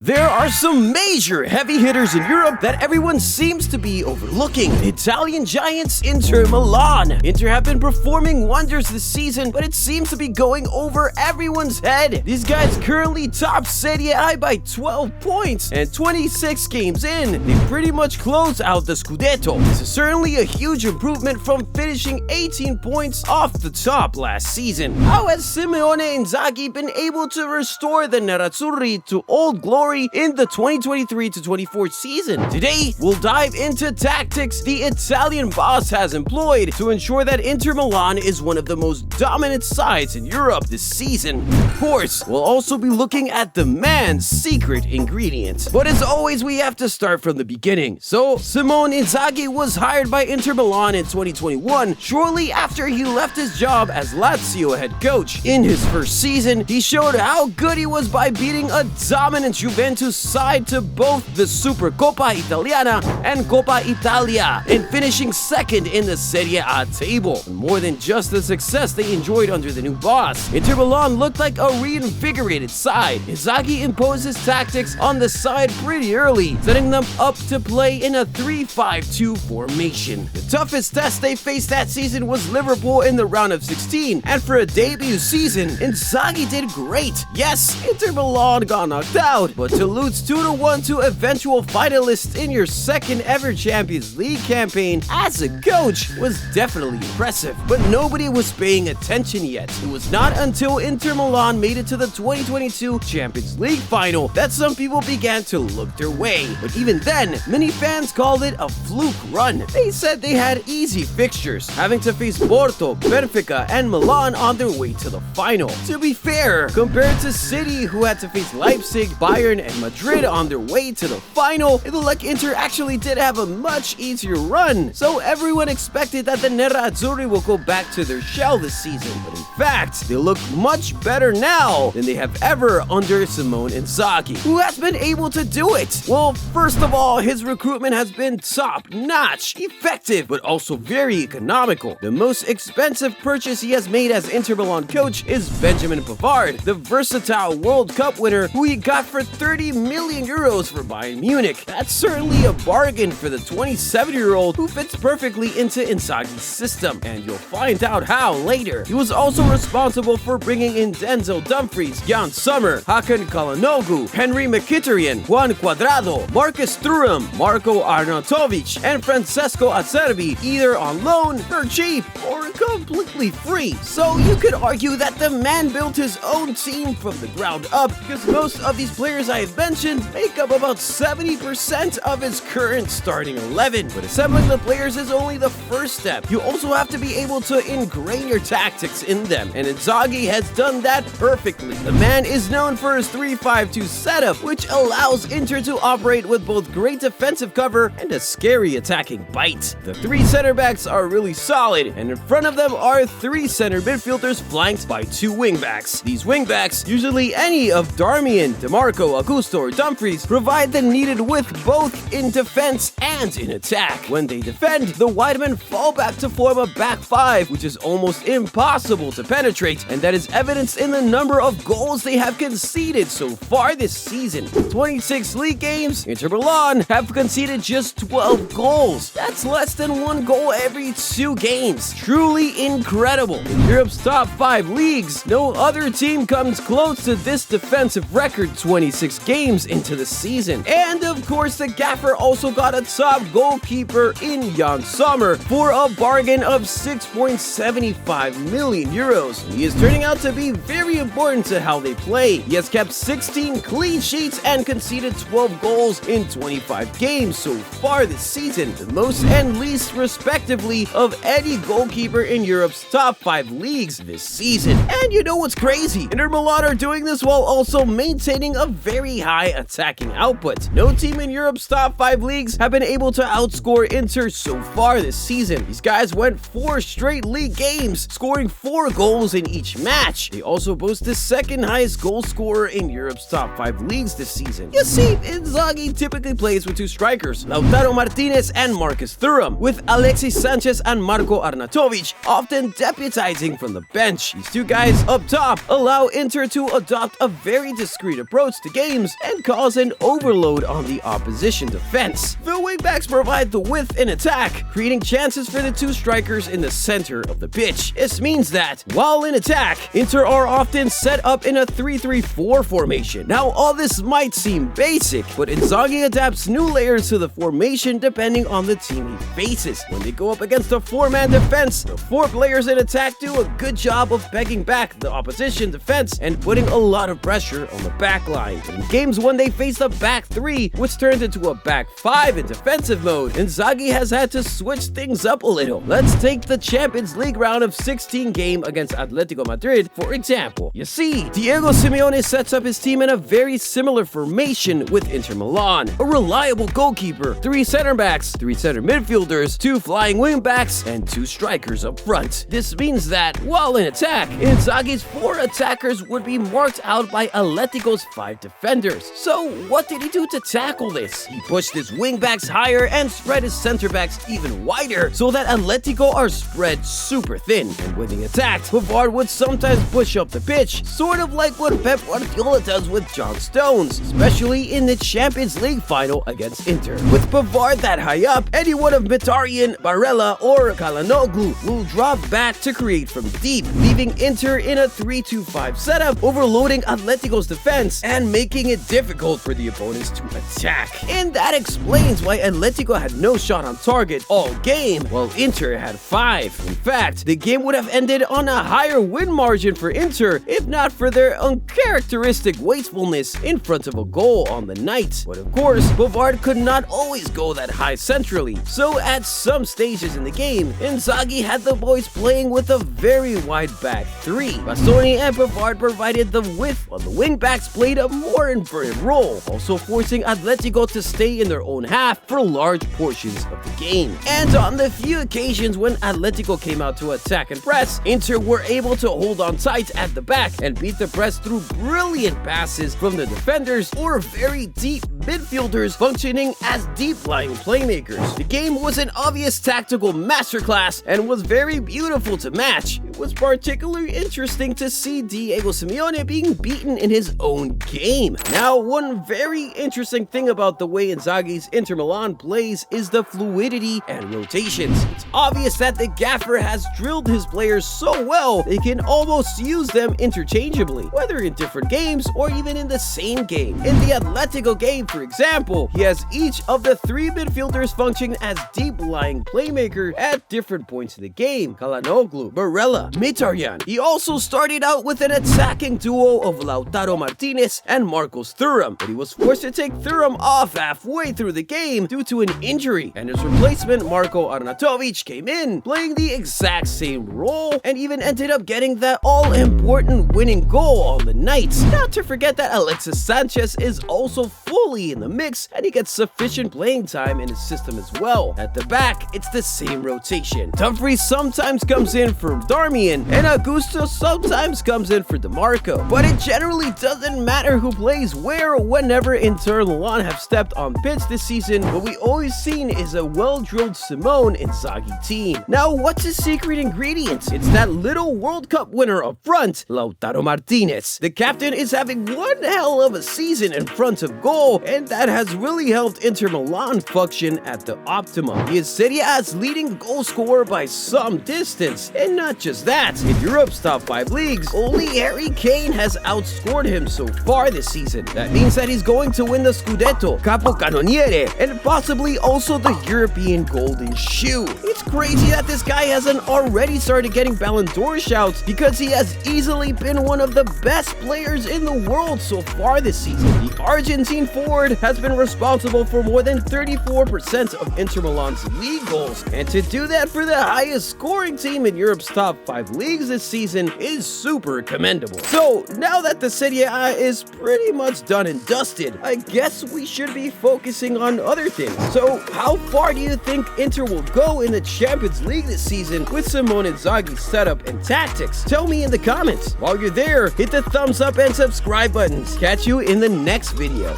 There are some major heavy hitters in Europe that everyone seems to be overlooking. Italian giants Inter Milan. Inter have been performing wonders this season, but it seems to be going over everyone's head. These guys currently top Serie A by 12 points, and 26 games in, they pretty much close out the Scudetto. This is certainly a huge improvement from finishing 18 points off the top last season. How has Simone Inzaghi been able to restore the Nerazzurri to old glory in the 2023-24 season? Today, we'll dive into tactics the Italian boss has employed to ensure that Inter Milan is one of the most dominant sides in Europe this season. Of course, we'll also be looking at the man's secret ingredients. But as always, we have to start from the beginning. So, Simone Inzaghi was hired by Inter Milan in 2021, shortly after he left his job as Lazio head coach. In his first season, he showed how good he was by beating a dominant Juventus side to both the Supercoppa Italiana and Coppa Italia, and finishing second in the Serie A table. More than just the success they enjoyed under the new boss, Inter Milan looked like a reinvigorated side. Inzaghi imposed his tactics on the side pretty early, setting them up to play in a 3-5-2 formation. The toughest test they faced that season was Liverpool in the round of 16, and for a debut season, Inzaghi did great. Yes, Inter Milan got knocked out, but to lose 2-1 to eventual finalists in your second ever Champions League campaign as a coach was definitely impressive. But nobody was paying attention yet. It was not until Inter Milan made it to the 2022 Champions League final that some people began to look their way. But even then, many fans called it a fluke run. They said they had easy fixtures, having to face Porto, Benfica, and Milan on their way to the final. To be fair, compared to City, who had to face Leipzig, Bayern, and Madrid on their way to the final, it looked like Inter actually did have a much easier run. So everyone expected that the Nerazzurri will go back to their shell this season. But in fact, they look much better now than they have ever under Simone Inzaghi. Who has been able to do it? Well, first of all, his recruitment has been top-notch, effective, but also very economical. The most expensive purchase he has made as Inter Milan coach is Benjamin Pavard, the versatile World Cup winner who he got for 30 million euros for Bayern Munich. That's certainly a bargain for the 27-year-old who fits perfectly into Inzaghi's system, and you'll find out how later. He was also responsible for bringing in Denzel Dumfries, Jan Sommer, Hakan Çalhanoğlu, Henry Mkhitaryan, Juan Cuadrado, Marcus Thuram, Marko Arnautovic, and Francesco Acerbi, either on loan, for cheap, or completely free. So you could argue that the man built his own team from the ground up, because most of these players I have mentioned make up about 70% of his current starting 11. But assembling the players is only the first step. You also have to be able to ingrain your tactics in them, and Inzaghi has done that perfectly. The man is known for his 3-5-2 setup, which allows Inter to operate with both great defensive cover and a scary attacking bite. The three center backs are really solid, and in front of them are three center midfielders flanked by two wingbacks. These wingbacks, usually any of Darmian, DeMarco, Augusto, or Dumfries, provide the needed width both in defense and in attack. When they defend, the wide men fall back to form a back five, which is almost impossible to penetrate, and that is evidenced in the number of goals they have conceded so far this season. 26 league games, Inter Milan have conceded just 12 goals. That's less than one goal every 2 games. Truly incredible. In Europe's top 5 leagues, no other team comes close to this defensive record 26 games into the season. And of course, the gaffer also got a top goalkeeper in Jan Sommer for a bargain of 6.75 million euros. He is turning out to be very important to how they play. He has kept 16 clean sheets and conceded 12 goals in 25 games so far this season, the most and least respectively of any goalkeeper in Europe's top 5 leagues this season. And you know what's crazy? Inter Milan are doing this while also maintaining a very high attacking output. No team in Europe's top 5 leagues have been able to outscore Inter so far this season. These guys went 4 straight league games, scoring 4 goals in each match. They also boast the second highest goal scorer in Europe's top 5 leagues this season. You see, Inzaghi typically plays with 2 strikers, Lautaro Martinez and Marcus Thuram, with Alexis Sanchez and Marko Arnautovic often deputizing from the bench. These 2 guys up top allow Inter to adopt a very discreet approach to game games and cause an overload on the opposition defense. The wingbacks provide the width in attack, creating chances for the two strikers in the center of the pitch. This means that, while in attack, Inter are often set up in a 3-3-4 formation. Now, all this might seem basic, but Inzaghi adapts new layers to the formation depending on the team he faces. When they go up against a four-man defense, the four players in attack do a good job of pegging back the opposition defense and putting a lot of pressure on the back line. In games when they face a back three, which turned into a back five in defensive mode, Inzaghi has had to switch things up a little. Let's take the Champions League round of 16 game against Atletico Madrid, for example. You see, Diego Simeone sets up his team in a very similar formation with Inter Milan. A reliable goalkeeper, 3 center backs, 3 center midfielders, 2 flying wing backs, and 2 strikers up front. This means that, while in attack, Inzaghi's 4 attackers would be marked out by Atletico's 5 defenders. So what did he do to tackle this? He pushed his wing backs higher and spread his center backs even wider so that Atletico are spread super thin. And when they attacked, Pavard would sometimes push up the pitch, sort of like what Pep Guardiola does with John Stones, especially in the Champions League final against Inter. With Pavard that high up, anyone of Mkhitaryan, Barella, or Çalhanoğlu will drop back to create from deep, leaving Inter in a 3-2-5 setup, overloading Atletico's defense and making it difficult for the opponents to attack. And that explains why Atletico had no shot on target all game, while Inter had 5. In fact, the game would have ended on a higher win margin for Inter if not for their uncharacteristic wastefulness in front of a goal on the night. But of course, Pavard could not always go that high centrally, so at some stages in the game, Inzaghi had the boys playing with a very wide back 3. Bastoni and Pavard provided the width, while the wing-backs played a more inverted role, also forcing Atletico to stay in their own half for large portions of the game. And on the few occasions when Atletico came out to attack and press, Inter were able to hold on tight at the back and beat the press through brilliant passes from the defenders or very deep midfielders functioning as deep-lying playmakers. The game was an obvious tactical masterclass and was very beautiful to match. It was particularly interesting to see Diego Simeone being beaten in his own game. Now, one very interesting thing about the way Inzaghi's Inter Milan plays is the fluidity and rotations. It's obvious that the gaffer has drilled his players so well they can almost use them interchangeably, whether in different games or even in the same game. In the Atletico game, for example, he has each of the 3 midfielders functioning as deep-lying playmaker at different points in the game. Çalhanoğlu, Barella, Mkhitaryan. He also started out with an attacking duo of Lautaro Martinez and Marcos Thuram, but he was forced to take Thuram off halfway through the game due to an injury, and his replacement Marko Arnautovic came in, playing the exact same role, and even ended up getting that all-important winning goal on the night. Not to forget that Alexis Sanchez is also fully in the mix, and he gets sufficient playing time in his system as well. At the back, it's the same rotation. Dumfries sometimes comes in for Darmian, and Augusto sometimes comes in for DeMarco. But it generally doesn't matter who plays where or whenever Inter Milan have stepped on pitch this season. What we always seen is a well-drilled Simone Inzaghi team. Now, what's his secret ingredient? It's that little World Cup winner up front, Lautaro Martinez. The captain is having one hell of a season in front of goal, and that has really helped Inter Milan function at the optimum. He is Serie A's leading goal scorer by some distance, and not just that, in Europe's top 5 leagues, only Harry Kane has outscored him so far this season. That means that he's going to win the Scudetto, Capocannoniere, and possibly also the European Golden Shoe. It's crazy that this guy hasn't already started getting Ballon d'Or shouts because he has easily been one of the best players in the world so far this season. The Argentine forward has been responsible for more than 34% of Inter Milan's league goals, and to do that for the highest scoring team in Europe's top 5 leagues this season is super commendable. So now that the Serie A is pretty much done and dusted, I guess we should be focusing on other things. So how far do you think Inter will go in the Champions League this season with Simone Inzaghi's setup and tactics? Tell me in the comments. While you're there, hit the thumbs up and subscribe buttons. Catch you in the next video.